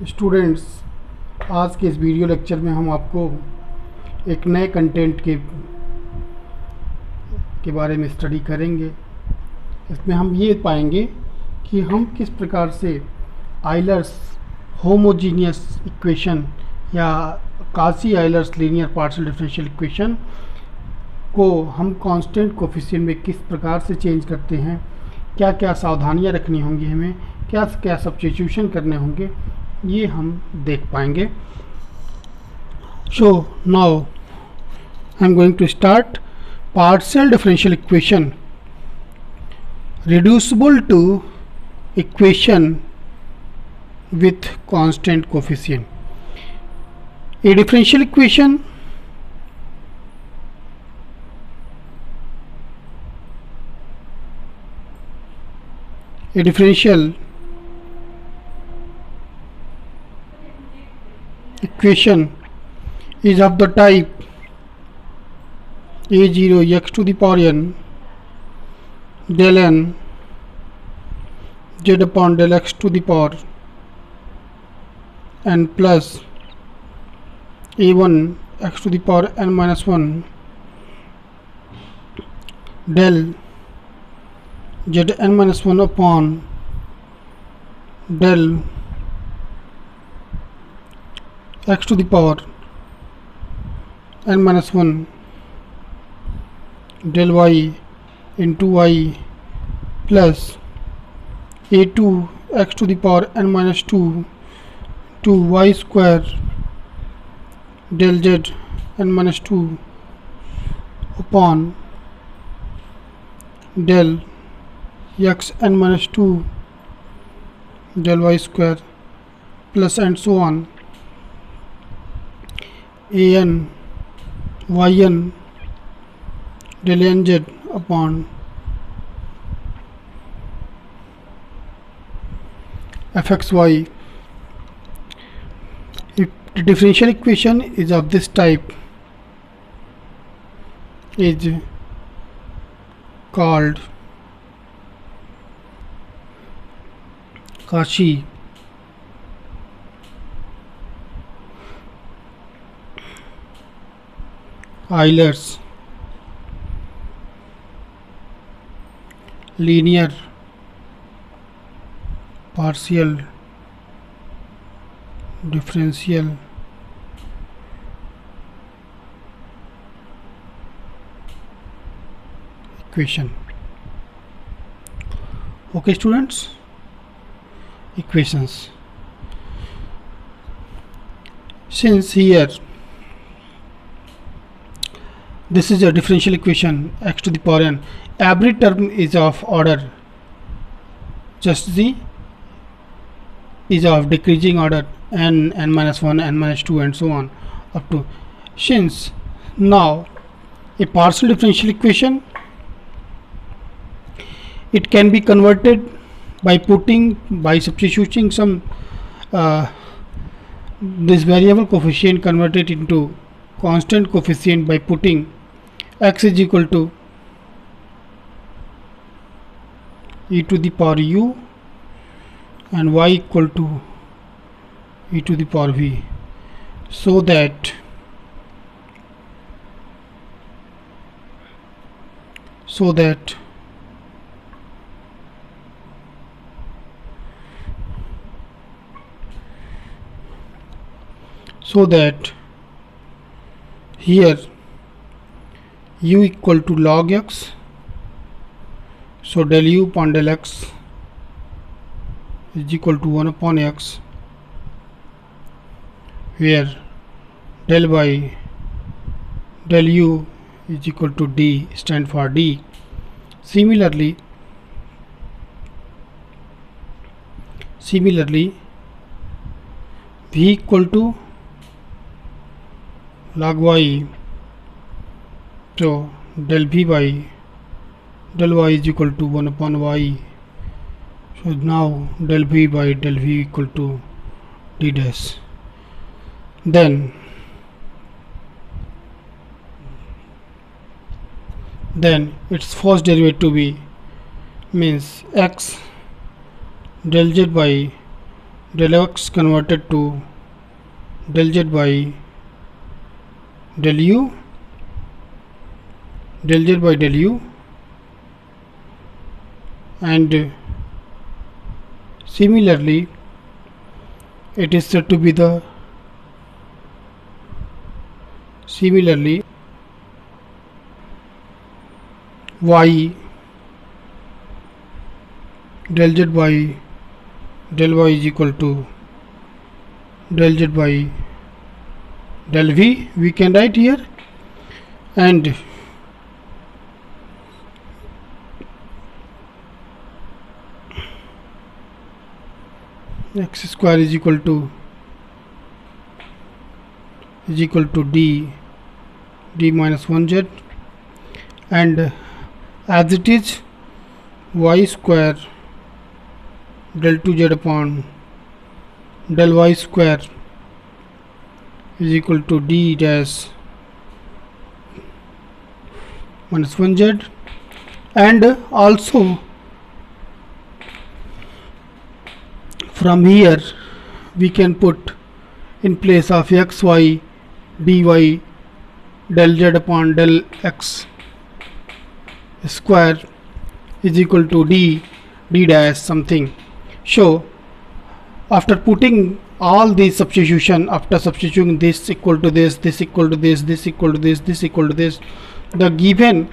Students, आज के इस वीडियो लेक्चर में हम आपको एक नए कंटेंट के बारे में स्टडी करेंगे। इसमें हम ये पाएंगे कि हम किस प्रकार से आइलर्स होमोजीनियस इक्वेशन या काची-यूलर लीनियर पार्शियल डिफरेंशियल इक्वेशन को हम कांस्टेंट कोफिशिएंट में किस प्रकार से चेंज करते हैं, क्या क्या सावधानियां रखनी होंगी, हमें क्या क्या सब्स्टिट्यूशन करने होंगे, ये हम देख पाएंगे। So now I am going to start partial differential equation reducible to equation with constant coefficient. A differential equation is of the type a0 x to the power n del n z upon del x to the power n plus a1 x to the power n minus 1 del z n minus 1 upon del x to the power n minus 1 del y into y plus a2 x to the power n minus 2 to y square del z n minus 2 upon del x n minus 2 del y square plus and so on an yn del nz upon fxy. If the differential equation is of this type, is called Cauchy-Euler linear partial differential equation. Okay students, equations. Since here this is a differential equation x to the power n, every term is of order, just the is of decreasing order, n, n minus 1, n minus 2 and so on up to. Since now a partial differential equation, it can be converted by substituting some this variable coefficient, converted into constant coefficient by putting x is equal to e to the power u and y equal to e to the power v, so that here u equal to log x, so del u upon del x is equal to 1 upon x, where del y del u is equal to d, stand for d. Similarly v equal to log y, so del v by del y is equal to 1 upon y, so now del v by del v equal to d dash. Then its first derivative means x del z by del x converted to del z by del u, del z by del u, and similarly it is said to be the y del z by del y is equal to del z by del v, we can write here, and x square is equal to d minus 1z, and as it is y square del 2z upon del y square is equal to d dash minus 1z, and also from here we can put in place of x y dy del z upon del x square is equal to d dash something. So after putting all these substitution, after substituting this equal to this, this equal to this, this equal to this, this equal to this, the given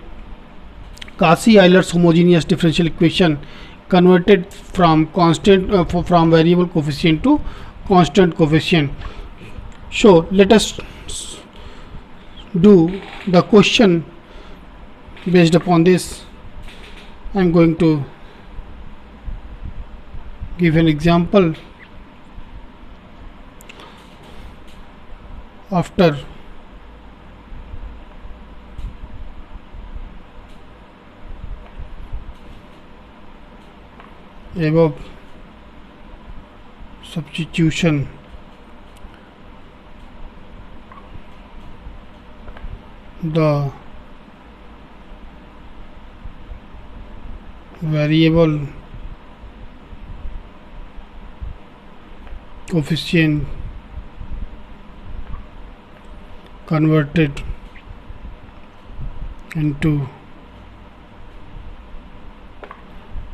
Cauchy-Euler homogeneous differential equation converted from constant from variable coefficient to constant coefficient. So let us do the question based upon this. I am going to give an example. After above substitution, the variable coefficient converted into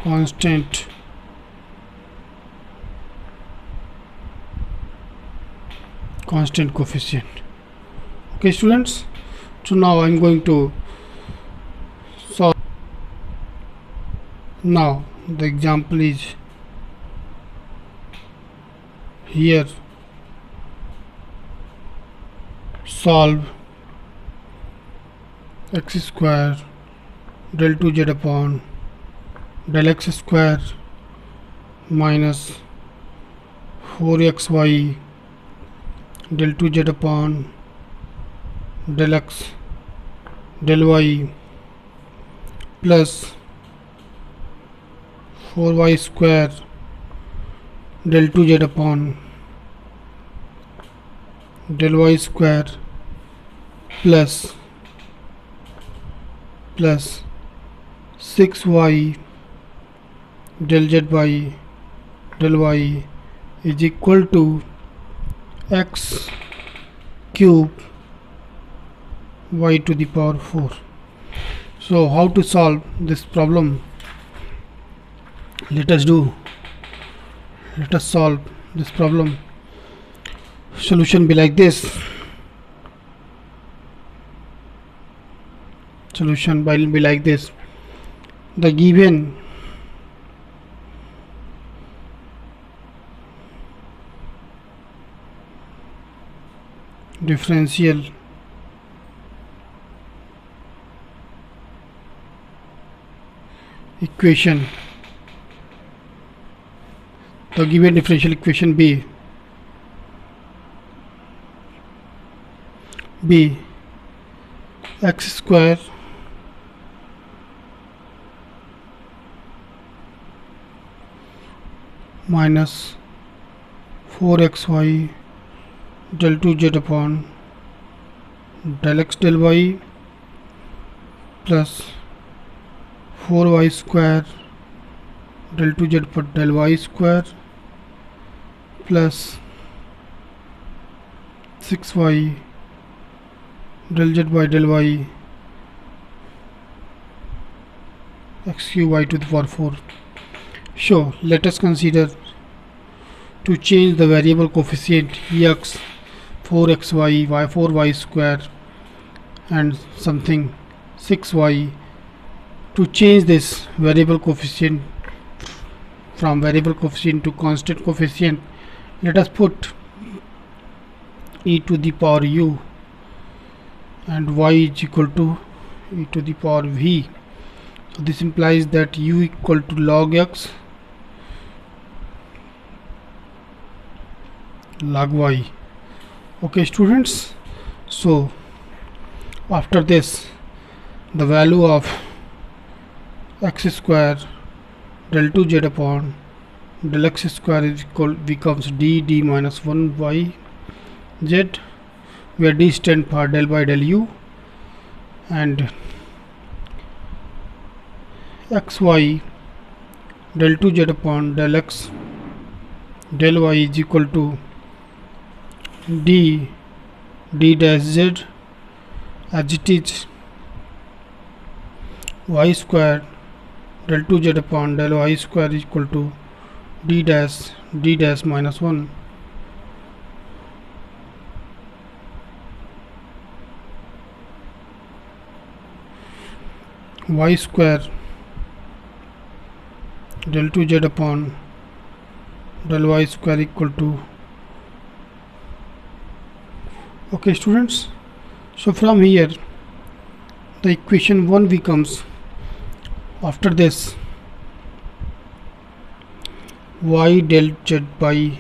constant coefficient. Okay students, so now I am going to solve. Now the example is here. Solve x square del 2z upon del x square minus 4xy del 2z upon del x del y plus 4y square del 2z upon del y square plus 6y del z by del y is equal to x cube y to the power 4. So how to solve this problem? Let us solve this problem. Solution be like this. Solution will be like this. The given differential equation, the given differential equation B x square minus 4xy del 2z upon del x del y plus 4y square del 2z पर del y square plus 6y del z by del y x cube y to the power 4. So let us consider to change the variable coefficient x 4xy y 4y square and something 6y. To change this variable coefficient from variable coefficient to constant coefficient, let us put e to the power u and y is equal to e to the power v. So this implies that u equal to log x log y. Okay students, so after this the value of x square del 2z upon del x square is equal becomes d minus 1 y z, where d stands for del by del u, and xy del 2z upon del x del y is equal to d dash z, as it is y square del 2z upon del y square is equal to d dash minus 1. Y square del 2z upon del y square equal to. Okay students, so from here the equation 1 becomes, after this y del z by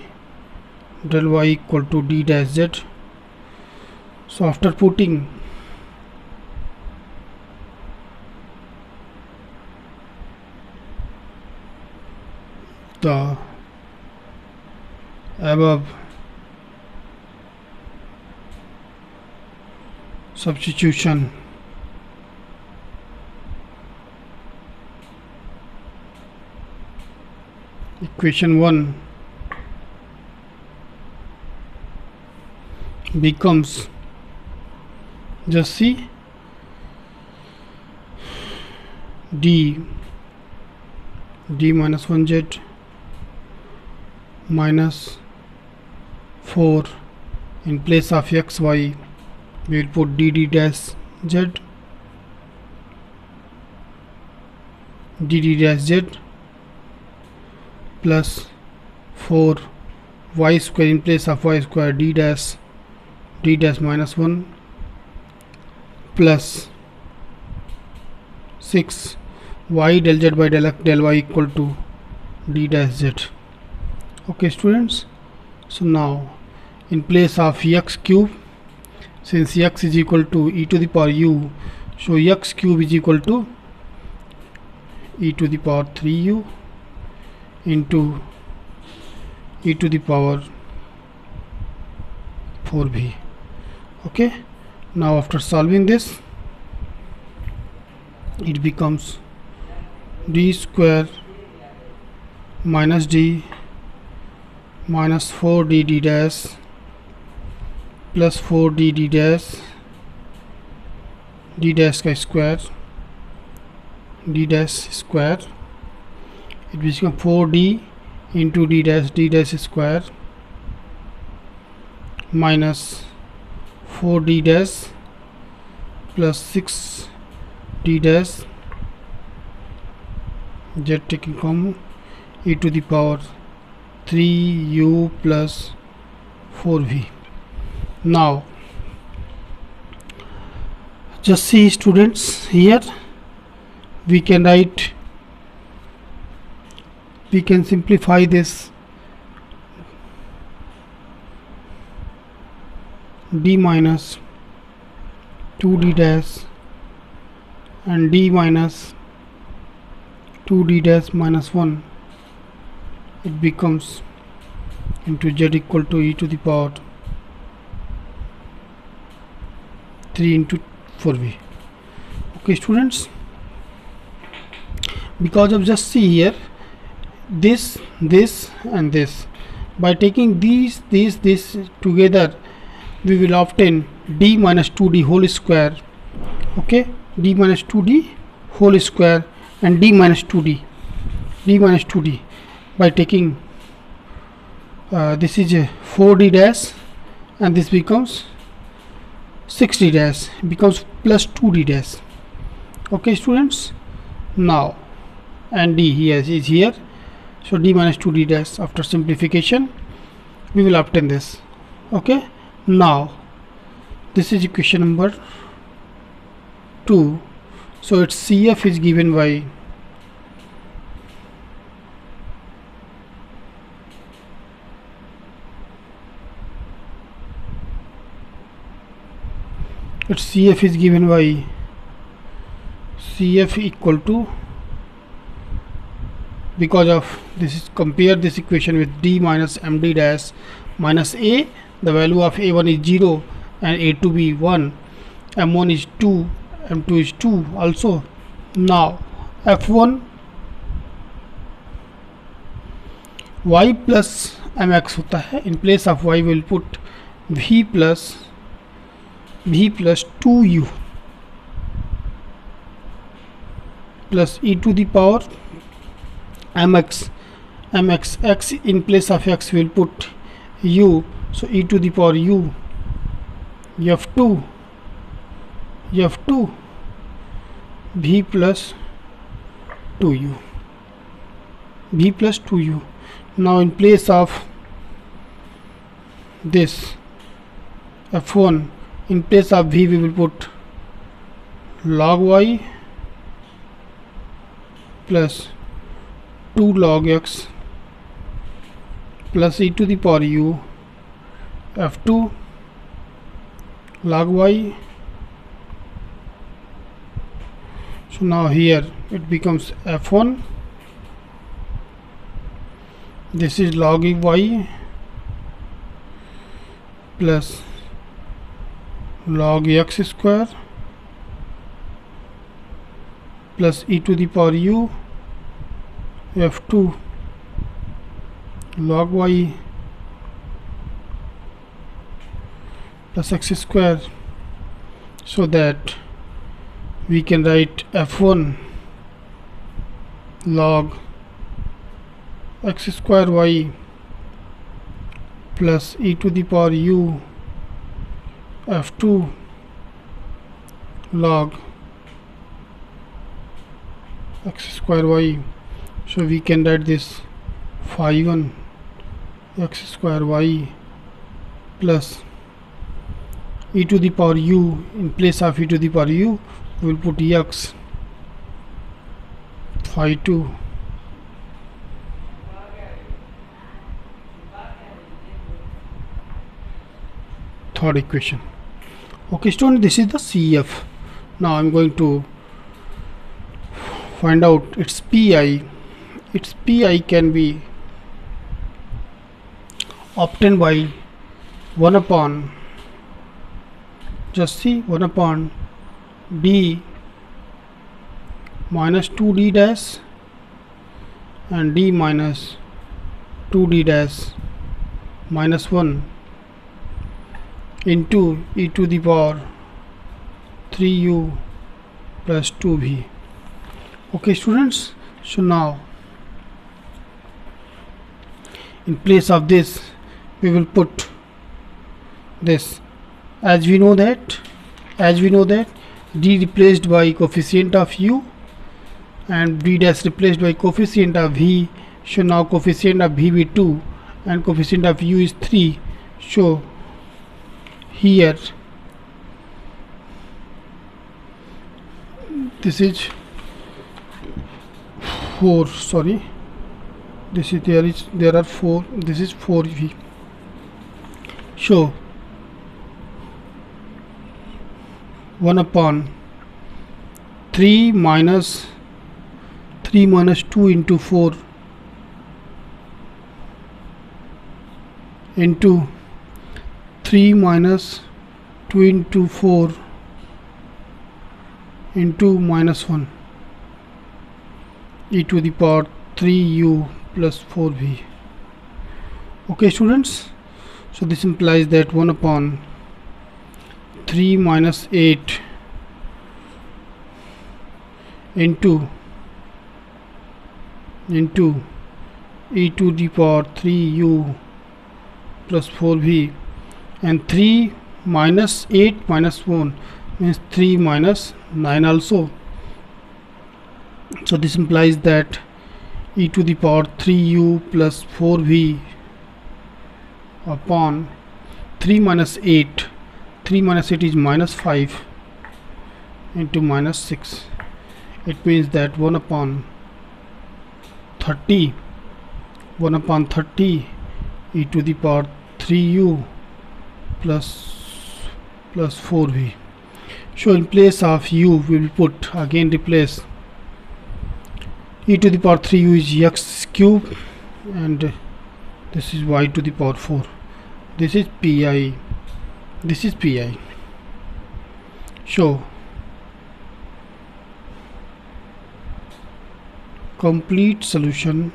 del y equal to d dash z. So after putting the above substitution, equation 1 becomes, just see, d minus 1z minus 4, in place of xy we will put d dash z, d dash z plus 4 y square, in place of y square d dash minus 1 plus 6 y del z by del x del y equal to d dash z. Okay students, so now in place of x cube, since x is equal to e to the power u, so x cube is equal to e to the power 3u into e to the power 4b. Okay, now after solving this, it becomes d square minus d minus 4d d dash plus 4d d dash का square d dash square, it becomes 4d into d dash square minus 4d dash plus 6d dash z taking common e to the power 3u plus 4v. Now just see students, here we can simplify this d minus 2d dash and d minus 2d dash minus 1, it becomes into z equal to e to the power 3 into 4v. Okay students, because of, just see here, this and this, By taking these together, we will obtain d minus 2d whole square. Okay, d minus 2d whole square and d minus 2d by taking this is a 4d dash and this becomes 6d dash, becomes plus 2d dash. Okay students, now and d here is here, so d minus 2d dash, after simplification we will obtain this. Okay, now this is equation number 2. So its CF is given by CF equal to, because of this is, compare this equation with d minus md dash minus a, the value of a1 is 0 and a2 be 1, m1 is 2, m2 is 2 also. Now f1 y plus mx होता है, in place of y we will put v plus 2u plus e to the power mx, x in place of x we will put u, so e to the power u, f2 v plus 2u. Now in place of this f1, in place of v we will put log y plus 2 log x plus e to the power u, f2 log y. So now here it becomes f1, this is log y plus log x square plus e to the power u, f2 log y plus x square, so that we can write f1 log x square y plus e to the power u, f2 log x square y. So we can write this phi 1 x square y plus e to the power u, in place of e to the power u we will put x phi 2 third equation. Okay student, this is the CF. Now I am going to find out its PI. Its PI can be obtained by 1 upon, just see, 1 upon d minus 2d dash and d minus 2d dash minus 1 into e to the power 3u plus 2v. Okay students, so now in place of this we will put this, as we know that d replaced by coefficient of u and d dash replaced by coefficient of v. So now coefficient of v be 2 and coefficient of u is 3. So here this is 4, sorry, this is there are 4, this is 4v. So 1 upon 3 minus 2 into 4 into 3 minus 2 into 4 into minus 1 e to the power 3u plus 4v. Okay students, so this implies that 1 upon 3 minus 8 into e to the power 3u plus 4v, and 3 minus 8 minus 1 means 3 minus 9 also. So this implies that e to the power 3u plus 4v upon 3 minus 8 is minus 5 into minus 6. It means that 1 upon 30 e to the power 3u plus 4v. So in place of u we will put, again replace, e to the power 3u is x cube and this is y to the power 4. This is pi. So complete solution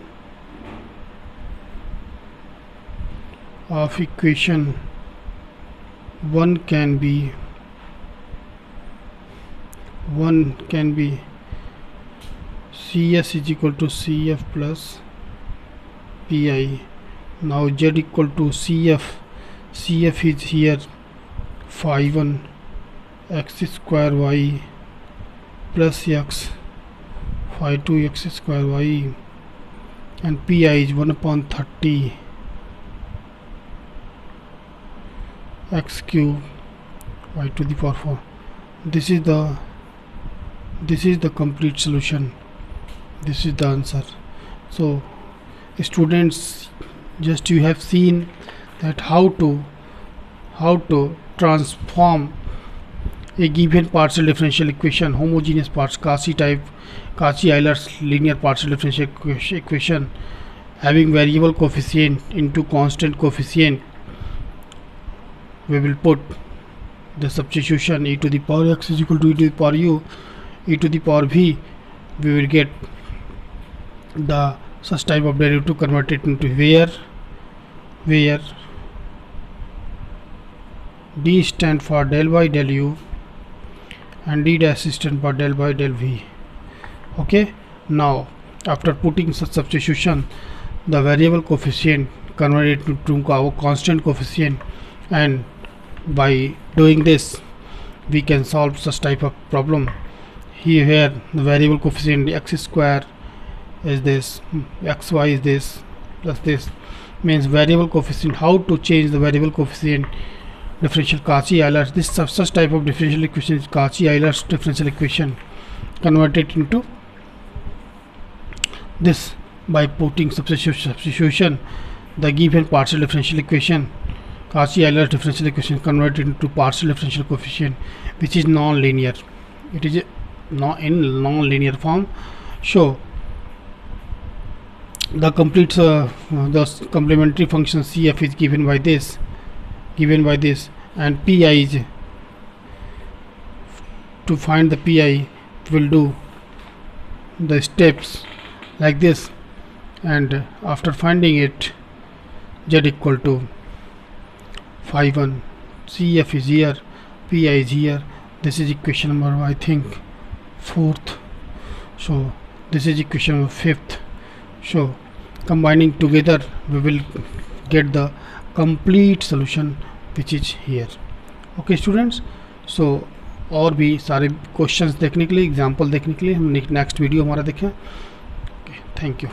of equation 1 can be CS is equal to CF plus PI. Now Z equal to CF is here 5 x square y plus x 2 x square y, and PI is 1 upon 30 x cube y to the power 4. This is the complete solution. This is the answer. So students, just you have seen that how to transform a given partial differential equation, homogeneous parts, Cauchy-Euler linear partial differential equation having variable coefficient into constant coefficient. We will put the substitution e to the power x is equal to e to the power u, e to the power v. We will get the such type of derivative converted into where d stand for del by del u and d dash stand for del by del v. Okay, now after putting such substitution, the variable coefficient converted to our constant coefficient, and by doing this we can solve such type of problem. Here the variable coefficient x square is this, xy is this, plus this means variable coefficient. How to change the variable coefficient differential Cauchy-Euler? This such type of differential equation is Cauchy-Euler differential equation converted into this by putting substitution. The given partial differential equation, Cauchy-Euler differential equation, converted into partial differential coefficient, which is non-linear. It is not in non-linear form. So the complete the complementary function CF is given by this, and PI is, to find the PI will do the steps like this, and after finding it, Z equal to 5 CF is here, PI is here. This is equation number, I think, 4th. So this is equation number 5th. So combining together we will get the complete solution which is here. Okay students, so और भी सारे questions देखने के लिए, example देखने के लिए हम नेक्स्ट वीडियो हमारा देखें. Thank you.